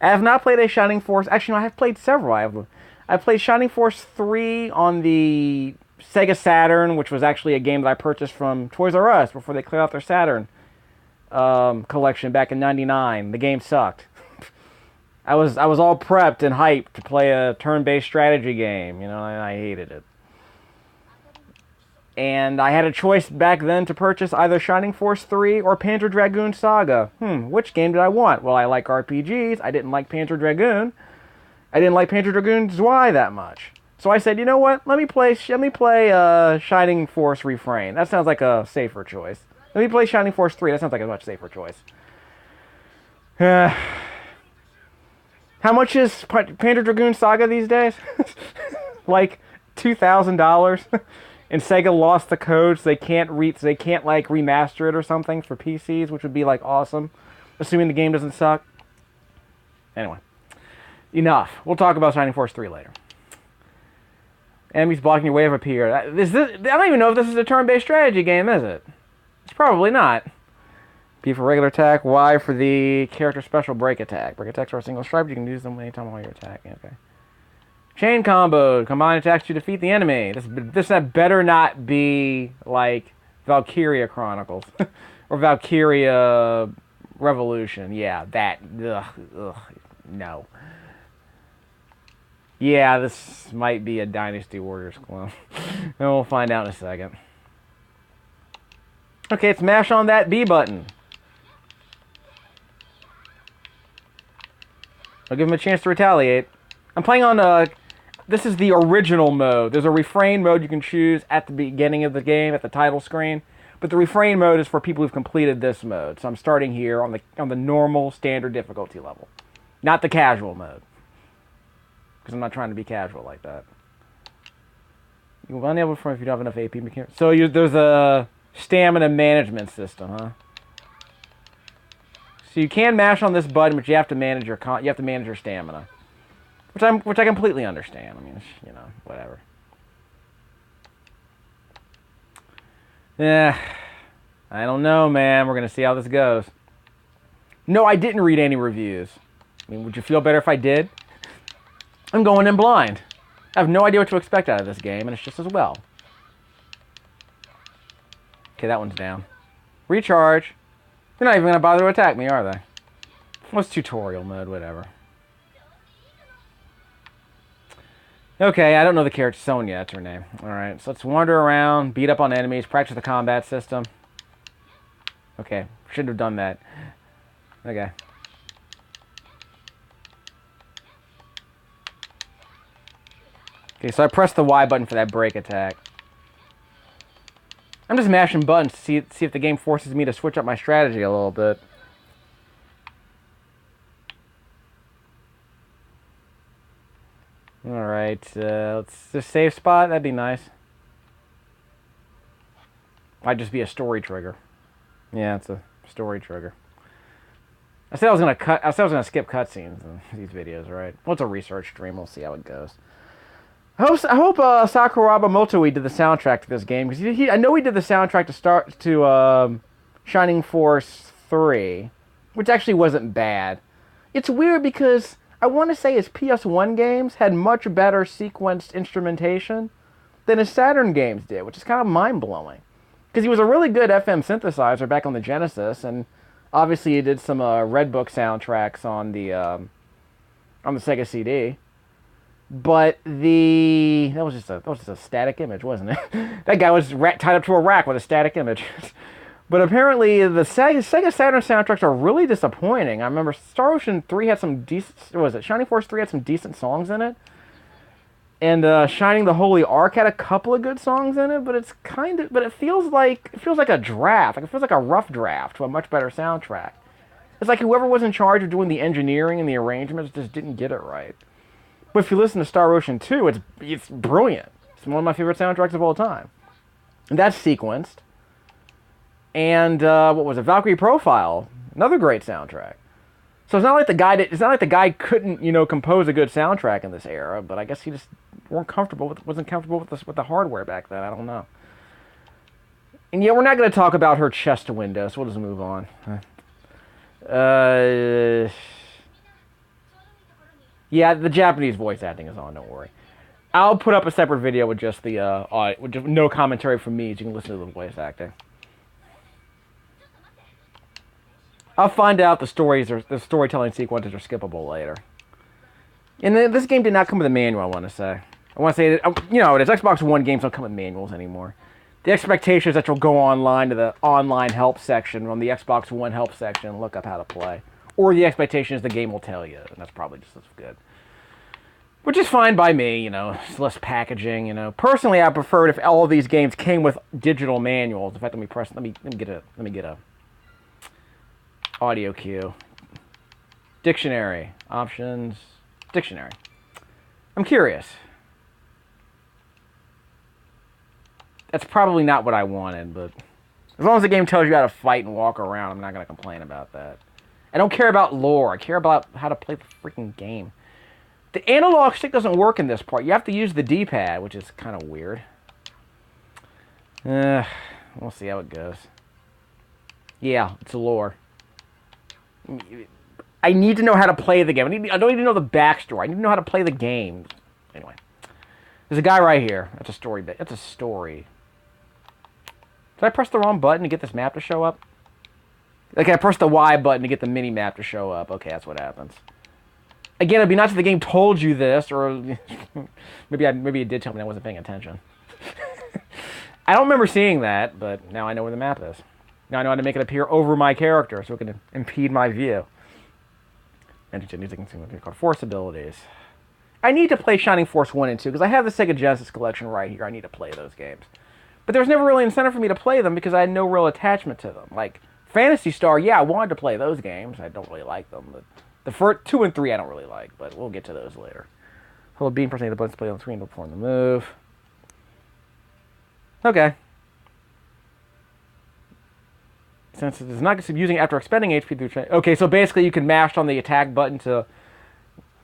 I have not played a Shining Force. Actually, no, I have played several. I played Shining Force 3 on the Sega Saturn, which was actually a game that I purchased from Toys R Us before they cleared out their Saturn collection back in '99. The game sucked. I was all prepped and hyped to play a turn-based strategy game, and I hated it. And I had a choice back then to purchase either Shining Force 3 or Panzer Dragoon Saga. Which game did I want? Well, I like RPGs. I didn't like Panzer Dragoon. I didn't like Panzer Dragoon Zwei that much. So I said, you know what? Let me play Shining Force Refrain. That sounds like a safer choice. Let me play Shining Force 3. That sounds like a much safer choice. How much is Panzer Dragoon Saga these days? Like $2,000. And Sega lost the code, so they can't like remaster it or something for PCs, which would be like awesome, assuming the game doesn't suck. Anyway, enough. We'll talk about Shining Force 3 later. Enemies blocking your way up here. I don't even know if this is a turn-based strategy game, is it? It's probably not. P for regular attack, Y for the character special break attack. Break attacks are a single stripe. You can use them anytime while you're attacking. Okay. Chain combo. Combine attacks to defeat the enemy. This better not be like Valkyria Chronicles or Valkyria Revolution. Yeah, that. Ugh, no. Yeah, this might be a Dynasty Warriors clone. And we'll find out in a second. Okay, let's mash on that B button. I'll give him a chance to retaliate. I'm playing on this is the original mode. There's a refrain mode you can choose at the beginning of the game, at the title screen. But the refrain mode is for people who've completed this mode. So I'm starting here on the normal standard difficulty level. Not the casual mode. Because I'm not trying to be casual like that. You'll be unable to if you don't have enough AP mechanics. So there's a stamina management system, huh? So you can mash on this button, but you have to manage your stamina. Which I completely understand. I mean, whatever. Yeah, I don't know, man. We're gonna see how this goes. No, I didn't read any reviews. I mean, would you feel better if I did? I'm going in blind. I have no idea what to expect out of this game, and it's just as well. Okay, that one's down. Recharge. They're not even gonna bother to attack me, are they? What's tutorial mode? Whatever. Okay, I don't know the character. Sonya, that's her name. Alright, so let's wander around, beat up on enemies, practice the combat system. Okay, shouldn't have done that. Okay. Okay, so I pressed the Y button for that break attack. I'm just mashing buttons to see if the game forces me to switch up my strategy a little bit. Alright, let's just save spot. That'd be nice. Might just be a story trigger. Yeah, it's a story trigger. I said I was gonna skip cutscenes in these videos, right? Well, it's a research stream. We'll see how it goes. I hope Sakuraba Motoi did the soundtrack to this game, because I know he did the soundtrack to Shining Force 3, which actually wasn't bad. It's weird because I want to say his PS1 games had much better sequenced instrumentation than his Saturn games did, which is kind of mind-blowing. Because he was a really good FM synthesizer back on the Genesis, and obviously he did some Red Book soundtracks on the Sega CD. But that was just a static image, wasn't it? That guy was tied up to a rack with a static image. But apparently the Sega Saturn soundtracks are really disappointing. I remember Star Ocean 3 had some decent... What was it? Shining Force 3 had some decent songs in it. And Shining the Holy Ark had a couple of good songs in it, but it feels like a draft. Like it feels like a rough draft to a much better soundtrack. It's like whoever was in charge of doing the engineering and the arrangements just didn't get it right. But if you listen to Star Ocean 2, it's brilliant. It's one of my favorite soundtracks of all time. And that's sequenced. And what was it? Valkyrie Profile, another great soundtrack. So it's not like the guy couldn't compose a good soundtrack in this era, but I guess he just wasn't comfortable with the hardware back then. I don't know. And yeah, we're not going to talk about her chest window, so we'll just move on. Yeah, the Japanese voice acting is on, don't worry. I'll put up a separate video with just the with just no commentary from me, so you can listen to the voice acting. I'll find out the storytelling sequences are skippable later. And this game did not come with a manual, I want to say. I want to say that, you know, as Xbox One games don't come with manuals anymore. The expectation is that you'll go online to the online help section from the Xbox One help section and look up how to play. Or the expectation is the game will tell you, and that's probably just as good. Which is fine by me, you know, it's less packaging, you know. Personally, I preferred if all of these games came with digital manuals. In fact, let me get a audio cue. Dictionary, options, dictionary. I'm curious. That's probably not what I wanted, but as long as the game tells you how to fight and walk around, I'm not going to complain about that. I don't care about lore. I care about how to play the freaking game. The analog stick doesn't work in this part. You have to use the D-pad, which is kind of weird. We'll see how it goes. Yeah, it's lore. I need to know how to play the game. I don't need to know the backstory. I need to know how to play the game. Anyway. There's a guy right here. That's a story bit. That's a story. Did I press the wrong button to get this map to show up? Okay, I pressed the Y button to get the mini-map to show up. Okay, that's what happens. Again, it'd be nice if the game told you this, or maybe it did tell me I wasn't paying attention. I don't remember seeing that, but now I know where the map is. Now I know how to make it appear over my character, so it can impede my view. Enter music called Force abilities. I need to play Shining Force 1 and 2, because I have the Sega Genesis collection right here. I need to play those games. But there was never really incentive for me to play them, because I had no real attachment to them. Like, Phantasy Star, yeah, I wanted to play those games. I don't really like them, but the first 2 and 3 I don't really like, but we'll get to those later. Hold beam, pressing the buttons to play on the screen to perform the move. Okay. Since it is not using after expending HP through... Okay, so basically you can mash on the attack button to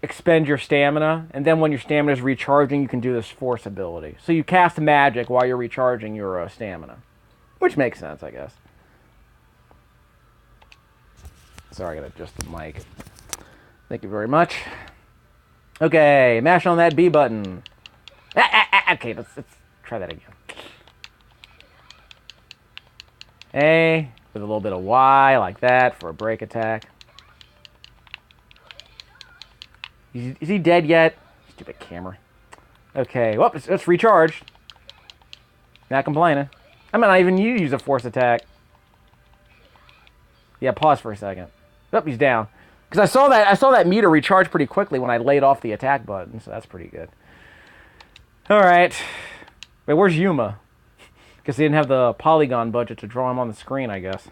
expend your stamina, and then when your stamina is recharging, you can do this force ability. So you cast magic while you're recharging your stamina. Which makes sense, I guess. Sorry, I gotta adjust the mic. Thank you very much. Okay, mash on that B button. Okay, let's try that again. A, with a little bit of Y, like that, for a break attack. Is he dead yet? Stupid camera. Okay, well, it's recharged. Not complaining. I might not even use a force attack. Yeah, pause for a second. Oh, he's down. Because I saw that meter recharge pretty quickly when I laid off the attack button, so that's pretty good. Alright. Wait, where's Yuma? Because they didn't have the polygon budget to draw him on the screen, I guess.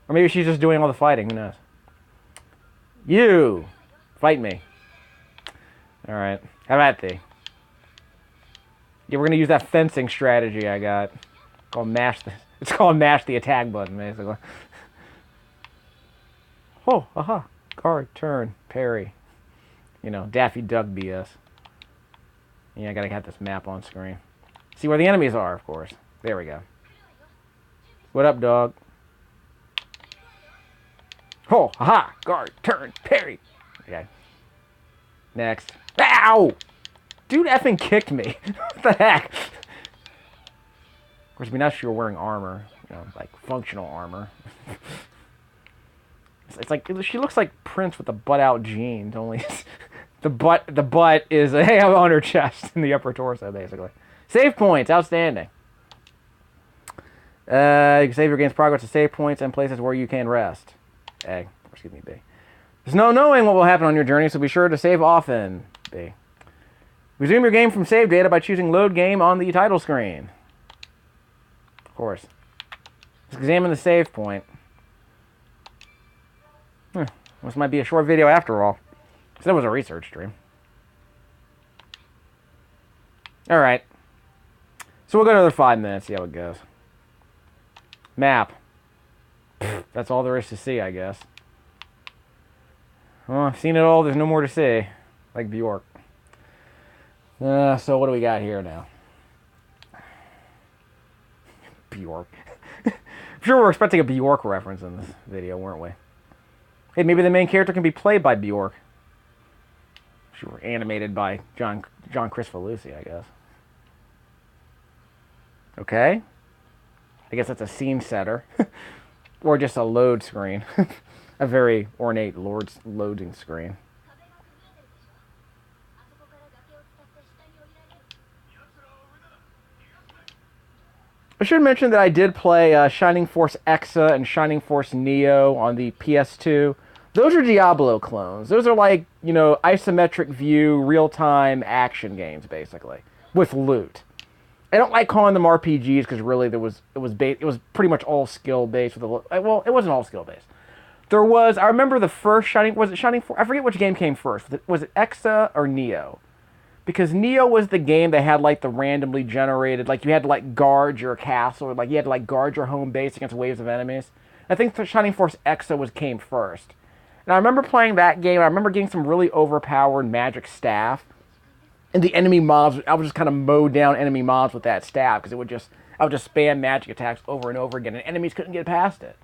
Or maybe she's just doing all the fighting, who knows? You! Fight me. Alright. Have at thee. Yeah, we're going to use that fencing strategy I got. It's called mash the attack button, basically. Oh, aha. Guard, turn, parry. You know, Daffy Duck BS. Yeah, I gotta have this map on screen. See where the enemies are, of course. There we go. What up, dog? Oh, aha. Guard, turn, parry. Okay. Next. Ow! Dude effing kicked me. What the heck? Of course, it'd be nice if you were wearing armor. You know, like functional armor. It's like she looks like Prince with the butt-out jeans. Only the butt is on her chest and the upper torso, basically. Save points, outstanding. You can save your game's progress to save points and places where you can rest. A, or excuse me, B. There's no knowing what will happen on your journey, so be sure to save often. B. Resume your game from save data by choosing load game on the title screen. Of course. Let's examine the save point. This might be a short video after all. So that was a research stream. Alright. So we'll go another 5 minutes, see how it goes. Map. That's all there is to see, I guess. Well, I've seen it all, there's no more to see. Like Bjork. So what do we got here now? Bjork. I'm sure we're expecting a Bjork reference in this video, weren't we? Hey, maybe the main character can be played by Bjork. which were animated by John Crifalucci, I guess. Okay. I guess that's a scene setter. Or just a load screen. A very ornate loading screen. I should mention that I did play Shining Force Exa and Shining Force Neo on the PS2. Those are Diablo clones. Those are like, you know, isometric view, real-time action games, basically, with loot. I don't like calling them RPGs because really it was pretty much all skill-based. Well, it wasn't all skill-based. There was, I remember the first Shining, was it Shining Force? I forget which game came first. Was it Exa or Neo? Because Neo was the game that had, like, the randomly generated, like, you had to, like, guard your castle, or, like, you had to, like, guard your home base against waves of enemies. I think the Shining Force Exa came first. And I remember playing that game, I remember getting some really overpowered magic staff. And the enemy mobs, I would just kind of mow down enemy mobs with that staff, because I would just spam magic attacks over and over again, and enemies couldn't get past it.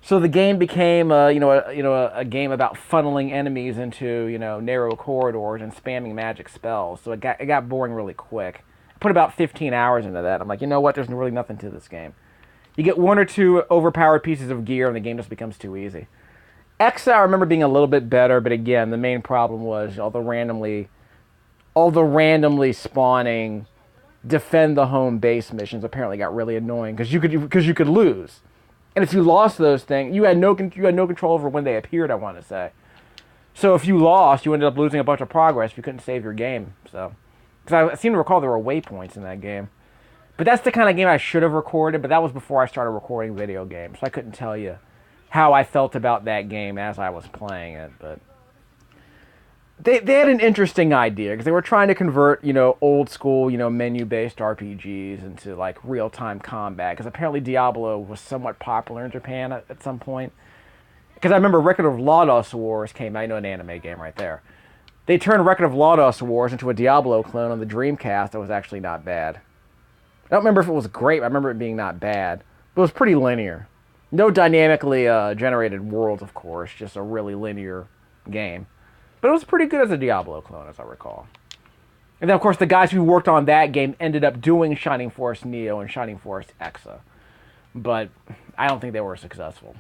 So the game became, a game about funneling enemies into, narrow corridors and spamming magic spells. So it got boring really quick. I put about 15 hours into that. I'm like, you know what? There's really nothing to this game. You get one or two overpowered pieces of gear, and the game just becomes too easy. Exa, I remember being a little bit better, but again, the main problem was all the randomly spawning defend the home base missions apparently got really annoying because you could lose. And if you lost those things, you had no control over when they appeared, I want to say. So if you lost, you ended up losing a bunch of progress if you couldn't save your game. So, because I seem to recall there were waypoints in that game. But that's the kind of game I should have recorded, but that was before I started recording video games. So I couldn't tell you how I felt about that game as I was playing it. But they had an interesting idea because they were trying to convert, old school, menu-based RPGs into, like, real-time combat. Because apparently Diablo was somewhat popular in Japan at some point. Because I remember Record of Lodoss Wars came out, an anime game right there. They turned Record of Lodoss Wars into a Diablo clone on the Dreamcast that was actually not bad. I don't remember if it was great, but I remember it being not bad. But it was pretty linear. No dynamically generated worlds, of course, just a really linear game. But it was pretty good as a Diablo clone, as I recall. And then, of course, the guys who worked on that game ended up doing Shining Force Neo and Shining Force Exa. But I don't think they were successful.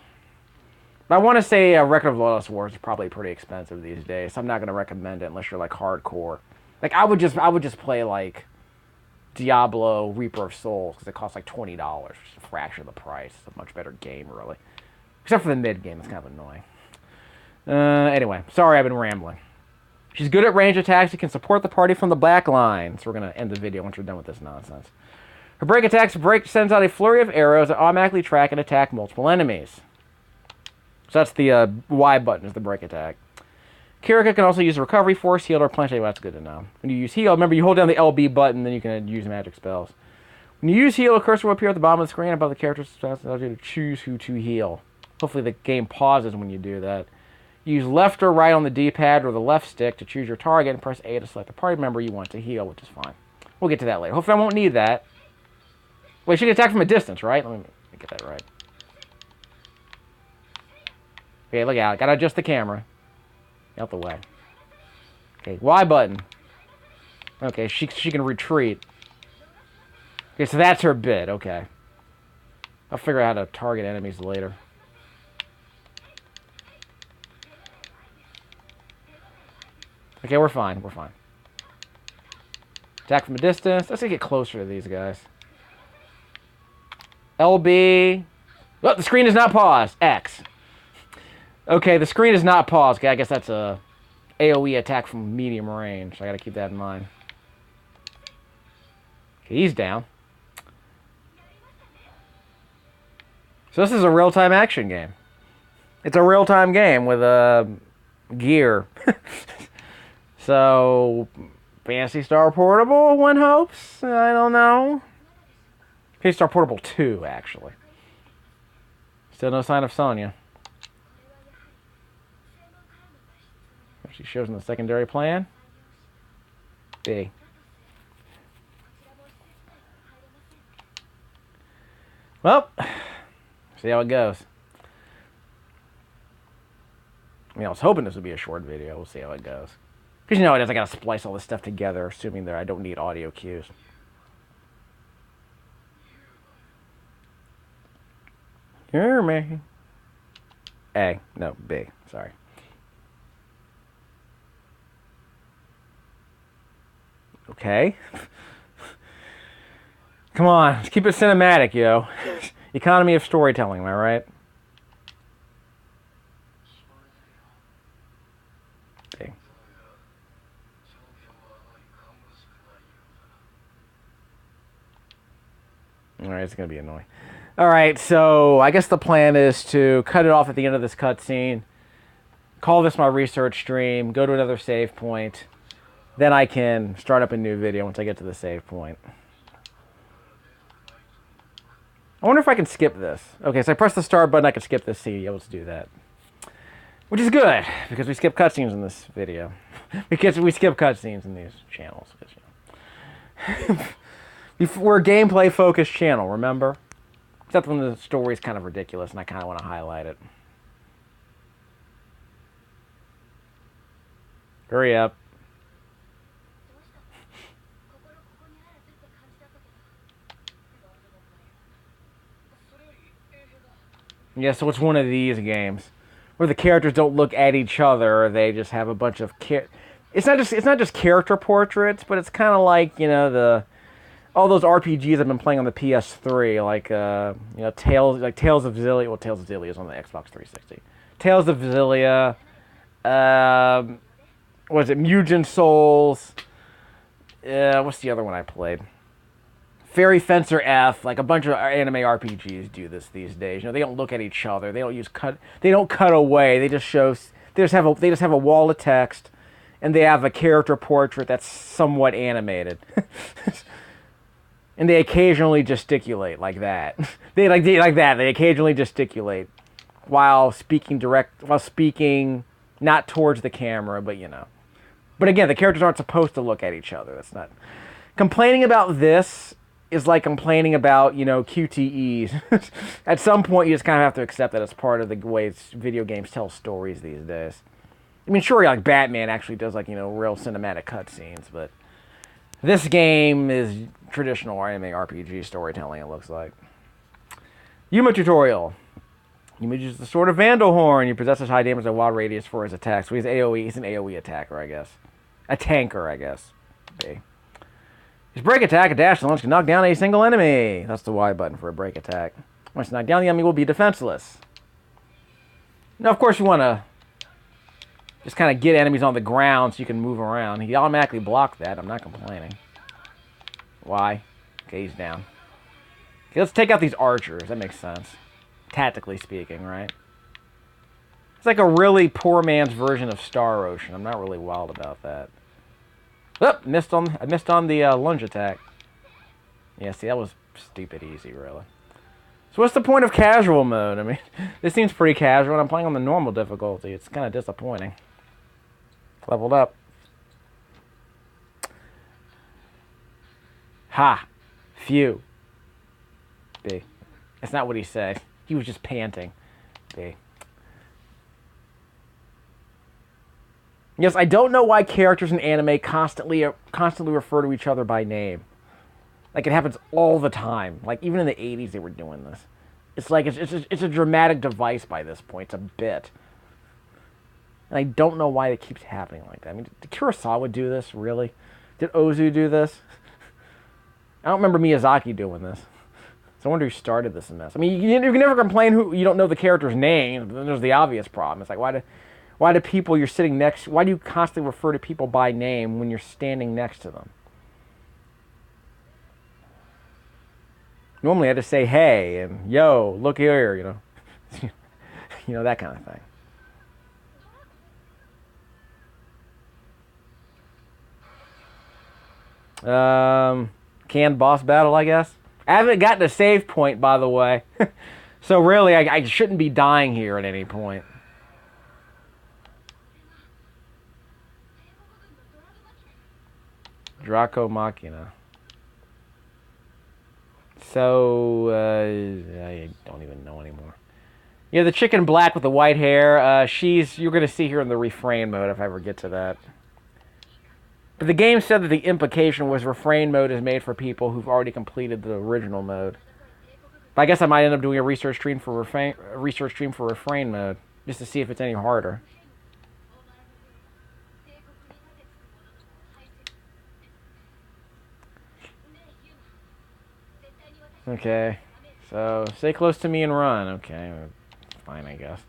But I want to say Record of Lodoss Wars is probably pretty expensive these days, so I'm not going to recommend it unless you're, like, hardcore. Like, I would just play, like, Diablo Reaper of Souls, because it costs, like, $20, which is a fraction of the price. It's a much better game, really. Except for the mid-game, it's kind of annoying. Anyway, sorry I've been rambling. She's good at range attacks. She can support the party from the back line. So we're going to end the video once we're done with this nonsense. Her break attacks sends out a flurry of arrows that automatically track and attack multiple enemies. So that's the Y button is the break attack. Kirika can also use a recovery force, heal, or punch. Well, that's good to know. When you use heal, remember you hold down the LB button, then you can use magic spells. When you use heal, a cursor will appear at the bottom of the screen above the character's stats allows you to choose who to heal. Hopefully the game pauses when you do that. Use left or right on the D-pad or the left stick to choose your target and press A to select the party member you want to heal, which is fine. We'll get to that later. Hopefully I won't need that. Wait, she can attack from a distance, right? Let me get that right. Okay, look out. Gotta adjust the camera. Out the way. Okay, Y button. Okay, she can retreat. Okay, so that's her bit. Okay. I'll figure out how to target enemies later. Okay, we're fine. We're fine. Attack from a distance. Let's get closer to these guys. LB. Oh, the screen is not paused. X. Okay, the screen is not paused. Okay, I guess that's a AoE attack from medium range. I gotta keep that in mind. Okay, he's down. So this is a real-time action game. It's a real-time game with gear. So, Phantasy Star Portable, one hopes? I don't know. Phantasy Star Portable 2, actually. Still no sign of Sonya. She shows in the secondary plan. B. Well, see how it goes. I mean, I was hoping this would be a short video. We'll see how it goes. Because you know it is, I gotta splice all this stuff together, assuming that I don't need audio cues. Hear me. A. No, B. Sorry. Okay. Come on, let's keep it cinematic, yo. Economy of storytelling, am I right? Okay. Alright, it's gonna be annoying. Alright, so I guess the plan is to cut it off at the end of this cutscene, call this my research stream, go to another save point, then I can start up a new video once I get to the save point. I wonder if I can skip this. Okay, so I press the start button, I can skip this scene, able to do that. Which is good, because we skip cutscenes in this video. Because we skip cutscenes in these channels. We're a gameplay-focused channel, remember? Except when the story's kind of ridiculous, and I kind of want to highlight it. Hurry up. Yeah, so it's one of these games where the characters don't look at each other; they just have a bunch of it's not just character portraits, but it's kind of like, you know, all those RPGs I've been playing on the PS3, like you know, Tales of Xillia. Well, Tales of Xillia is on the Xbox 360. Tales of Xillia. What is it? Mugen Souls. What's the other one I played? Fairy Fencer F, like a bunch of anime RPGs do this these days. You know, they don't look at each other. They don't use They don't cut away. They just show. They just have a wall of text, and they have a character portrait that's somewhat animated, and they occasionally gesticulate like that. They like that. They occasionally gesticulate while speaking not towards the camera, but you know. But again, the characters aren't supposed to look at each other. That's not. Complaining about this is like complaining about, you know, QTEs. At some point, you just kind of have to accept that it's part of the way video games tell stories these days. I mean, sure, like Batman actually does, like, you know, real cinematic cutscenes, but this game is traditional anime RPG storytelling, it looks like. Yuma tutorial. Yuma uses the Sword of Vandalhorn. He possesses high damage and wild radius for his attacks. So he's AoE. He's an AoE attacker, I guess. A tanker, I guess. B. His break attack, a dash launch, can knock down a single enemy. That's the Y button for a break attack. Once knocked down, the enemy will be defenseless. Now, of course, you want to just kind of get enemies on the ground so you can move around. He automatically blocked that. I'm not complaining. Why? Okay, he's down. Okay, let's take out these archers. That makes sense. Tactically speaking, right? It's like a really poor man's version of Star Ocean. I'm not really wild about that. Oop, I missed on the lunge attack. Yeah, see, that was stupid easy, really. So what's the point of casual mode? I mean, this seems pretty casual, and I'm playing on the normal difficulty. It's kind of disappointing. Leveled up. Ha! Phew. B. That's not what he said. He was just panting. B. Yes, I don't know why characters in anime constantly refer to each other by name. Like, it happens all the time. Like, even in the 80s they were doing this. It's like, it's a dramatic device by this point. It's a bit. And I don't know why it keeps happening like that. I mean, did Kurosawa do this, really? Did Ozu do this? I don't remember Miyazaki doing this. So I wonder who started this mess. I mean, you can never complain who you don't know the character's name, but then there's the obvious problem. It's like, why do people you're sitting next... Why do you constantly refer to people by name when you're standing next to them? Normally I just say, hey, and yo, look here, you know. You know, that kind of thing. Canned boss battle, I guess. I haven't gotten a save point, by the way. So really, I shouldn't be dying here at any point. Draco Machina. So, I don't even know anymore. Yeah, the chick in black with the white hair, you're going to see her in the refrain mode if I ever get to that. But the game said that the implication was Refrain mode is made for people who've already completed the original mode. But I guess I might end up doing a research stream for Refrain mode, just to see if it's any harder. Okay, so stay close to me and run. Okay, fine, I guess.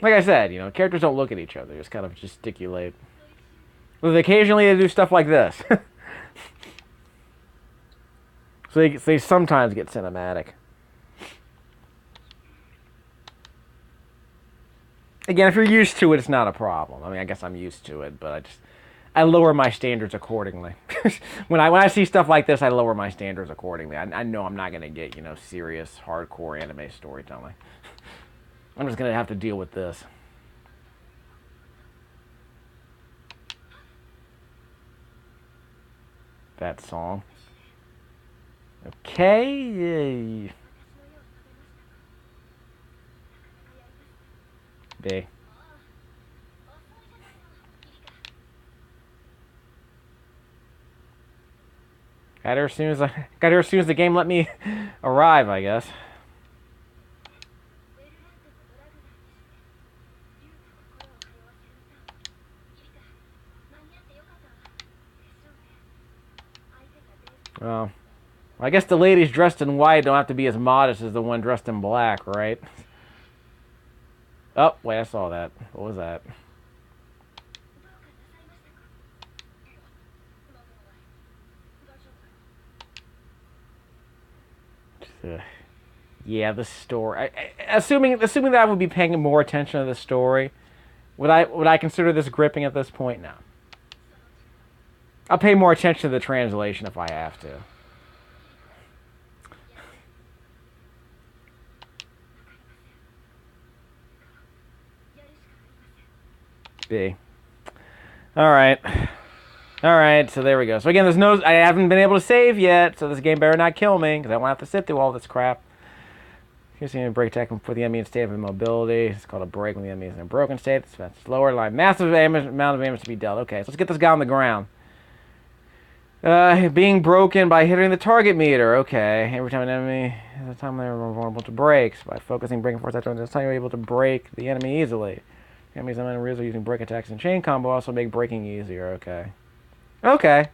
Like I said, you know, characters don't look at each other; just kind of gesticulate. But occasionally they do stuff like this. So they sometimes get cinematic. Again, if you're used to it, it's not a problem. I mean, I guess I'm used to it, but I lower my standards accordingly. when I see stuff like this, I lower my standards accordingly. I know I'm not gonna get, you know, serious, hardcore anime storytelling. I'm just gonna have to deal with this. That song. Okay. B. Got her as soon as the game let me arrive, I guess. Well, I guess the ladies dressed in white don't have to be as modest as the one dressed in black, right? Oh, wait, I saw that. What was that? Yeah, the story. Assuming that I would be paying more attention to the story, would I consider this gripping at this point? No. I'll pay more attention to the translation if I have to. B. Alright. Alright, so there we go. So again, I haven't been able to save yet, so this game better not kill me, because I won't have to sit through all this crap. Here's the break attack for the enemy in state of immobility. It's called a break when the enemy is in a broken state. It's slower line. Massive amount of damage to be dealt. Okay, so let's get this guy on the ground. Being broken by hitting the target meter. Okay, every time an enemy, at the time they're vulnerable to breaks. By focusing breaking force after this time, you're able to break the enemy easily. Enemies and enemies are using break attacks and chain combo also make breaking easier. Okay. Okay.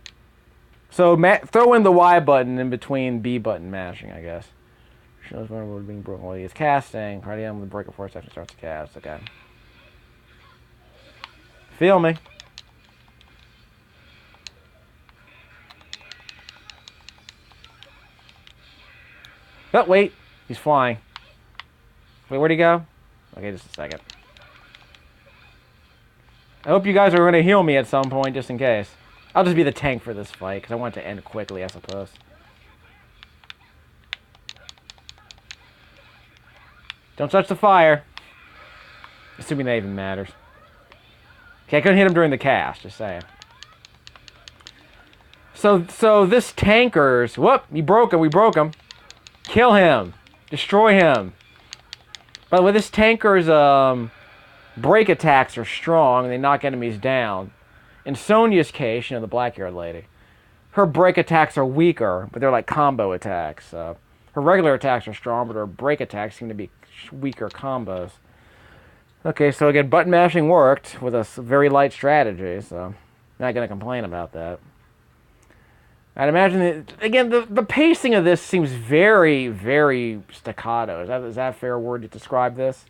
So throw in the Y button in between B button mashing, I guess. Shows vulnerable to being broken while he is casting. Party on with break of force after starts to cast. Okay. Feel me. Oh, wait. He's flying. Wait, where'd he go? Okay, just a second. I hope you guys are going to heal me at some point, just in case. I'll just be the tank for this fight, because I want it to end quickly, I suppose. Don't touch the fire. Assuming that even matters. Okay, I couldn't hit him during the cast, just saying. So this tanker's... Whoop! We broke him. Kill him. Destroy him. By the way, this tanker's break attacks are strong, and they knock enemies down. In Sonya's case, you know, the black-haired lady, her break attacks are weaker, but they're like combo attacks. Her regular attacks are strong, but her break attacks seem to be weaker combos. Okay, so again, button mashing worked with a very light strategy, so not going to complain about that. I'd imagine that, again, the pacing of this seems very, very staccato. Is that a fair word to describe this?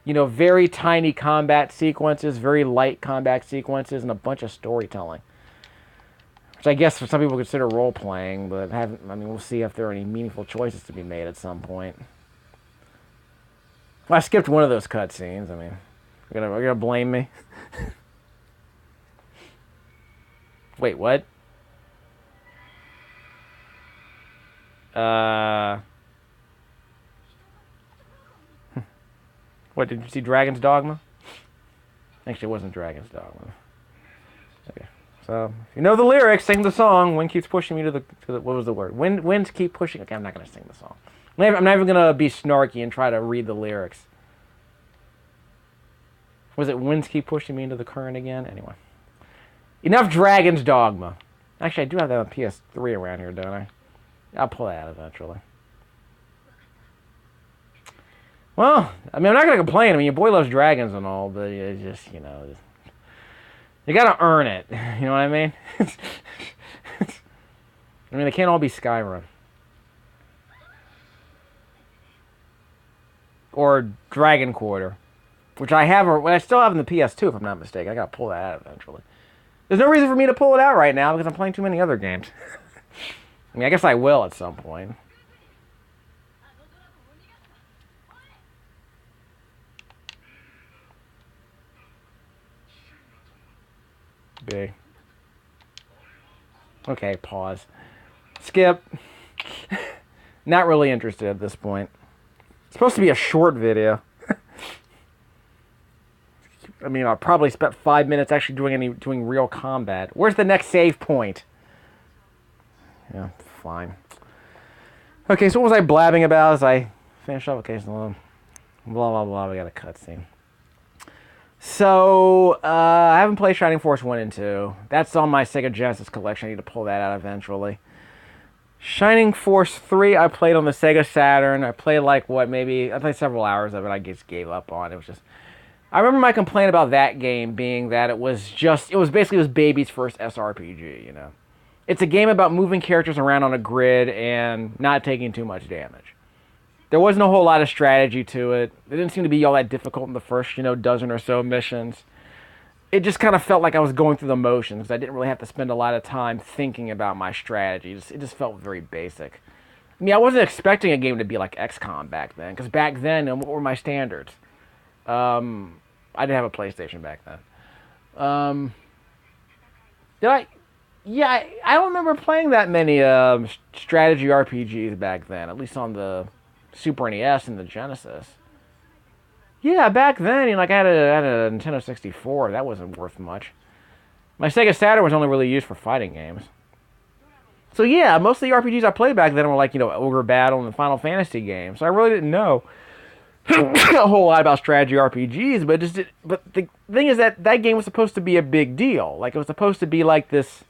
You know, very tiny combat sequences, very light combat sequences, and a bunch of storytelling. Which I guess for some people consider role-playing, but we'll see if there are any meaningful choices to be made at some point. Well, I skipped one of those cutscenes. I mean, you're gonna blame me? Wait, what? What, did you see Dragon's Dogma? Actually, it wasn't Dragon's Dogma. Okay. So, if you know the lyrics, sing the song. Wind keeps pushing me to the what was the word? Winds keep pushing... Okay, I'm not going to sing the song. I'm not even going to be snarky and try to read the lyrics. Was it winds keep pushing me into the current again? Anyway. Enough Dragon's Dogma. Actually, I do have that on PS3 around here, don't I? I'll pull that out eventually. Well, I mean, I'm not going to complain. I mean, your boy loves dragons and all, but it's just, you know, you got to earn it. You know what I mean? I mean, they can't all be Skyrim. Or Dragon Quarter. Which I have, I still have in the PS2, if I'm not mistaken. I got to pull that out eventually. There's no reason for me to pull it out right now because I'm playing too many other games. I mean, I guess I will at some point. B. Okay, pause. Skip. Not really interested at this point. It's supposed to be a short video. I mean, I probably spent 5 minutes actually doing real combat. Where's the next save point? Yeah, fine. Okay, so what was I blabbing about as I finished up? Okay, so blah, blah, blah. We got a cutscene. So, I haven't played Shining Force 1 and 2. That's on my Sega Genesis collection. I need to pull that out eventually. Shining Force 3, I played on the Sega Saturn. I played like, I played several hours of it. I just gave up on it. It was just... I remember my complaint about that game being that it was basically baby's first SRPG, you know. It's a game about moving characters around on a grid and not taking too much damage. There wasn't a whole lot of strategy to it. It didn't seem to be all that difficult in the first, dozen or so missions. It just kind of felt like I was going through the motions. I didn't really have to spend a lot of time thinking about my strategies. It just felt very basic. I mean, I wasn't expecting a game to be like XCOM back then, because back then, what were my standards? I didn't have a PlayStation back then. Did I? Yeah, I don't remember playing that many strategy RPGs back then, at least on the Super NES and the Genesis. Yeah, back then, I had a Nintendo 64. That wasn't worth much. My Sega Saturn was only really used for fighting games. So yeah, most of the RPGs I played back then were like, Ogre Battle and the Final Fantasy games. So I really didn't know a whole lot about strategy RPGs, but the thing is that game was supposed to be a big deal. Like, it was supposed to be like this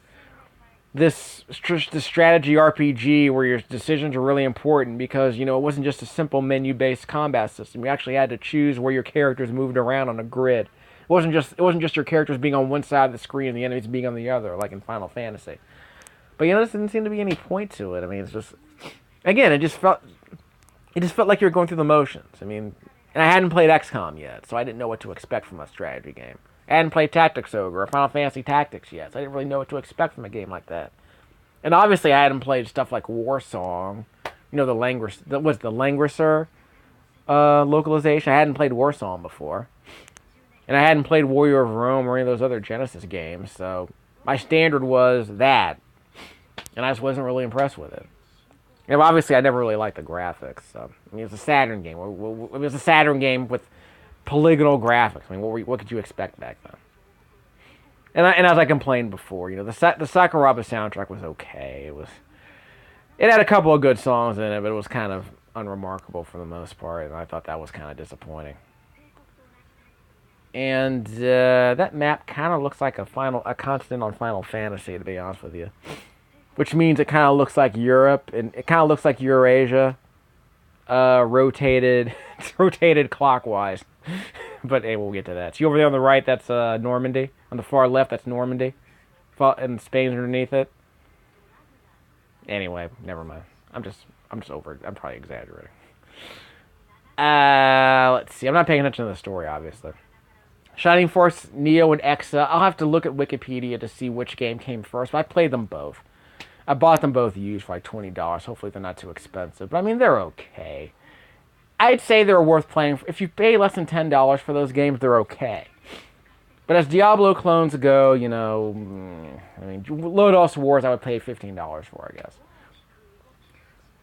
strategy RPG where your decisions are really important because, it wasn't just a simple menu-based combat system. You actually had to choose where your characters moved around on a grid. It wasn't just your characters being on one side of the screen and the enemies being on the other, like in Final Fantasy. But there didn't seem to be any point to it. I mean, it's just, again, it just felt like you were going through the motions. I mean, and I hadn't played XCOM yet, so I didn't know what to expect from a strategy game. I hadn't played Tactics Ogre or Final Fantasy Tactics yet, so I didn't really know what to expect from a game like that. And obviously, I hadn't played stuff like Warsong, the Langrisser localization. I hadn't played Warsong before. And I hadn't played Warrior of Rome or any of those other Genesis games, so my standard was that. And I just wasn't really impressed with it. And obviously, I never really liked the graphics. So, I mean, it was a Saturn game. It was a Saturn game with polygonal graphics. I mean, what could you expect back then? And as I complained before, the Sakuraba soundtrack was okay. It had a couple of good songs in it, but it was kind of unremarkable for the most part, and I thought that was kind of disappointing. And that map kind of looks like a continent on Final Fantasy, to be honest with you. Which means it kind of looks like Europe, and it kind of looks like Eurasia, rotated clockwise. But hey, we'll get to that. See over there on the right, that's Normandy. On the far left, that's Normandy, and Spain's underneath it. Anyway, never mind. I'm just over it. I'm probably exaggerating. Let's see. I'm not paying attention to the story, obviously. Shining Force, Neo, and Exa. I'll have to look at Wikipedia to see which game came first. But I played them both. I bought them both used for like $20. Hopefully they're not too expensive. But I mean, they're okay. I'd say they're worth playing. If you pay less than $10 for those games, they're okay. But as Diablo clones go, I mean, Lodos Wars I would pay $15 for, I guess.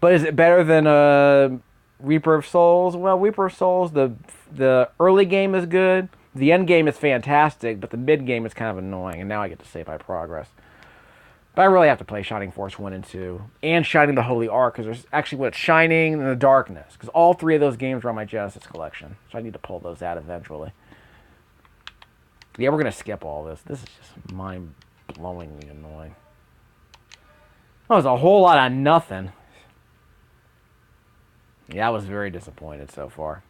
But is it better than Reaper of Souls? Well, Reaper of Souls, the early game is good. The end game is fantastic, but the mid game is kind of annoying. And now I get to save my progress. But I really have to play Shining Force 1 and 2. And Shining the Holy Ark, because there's actually Shining and the Darkness. Because all three of those games are on my Genesis collection. So I need to pull those out eventually. Yeah, we're going to skip all this. This is just mind-blowingly annoying. That was a whole lot of nothing. Yeah, I was very disappointed so far.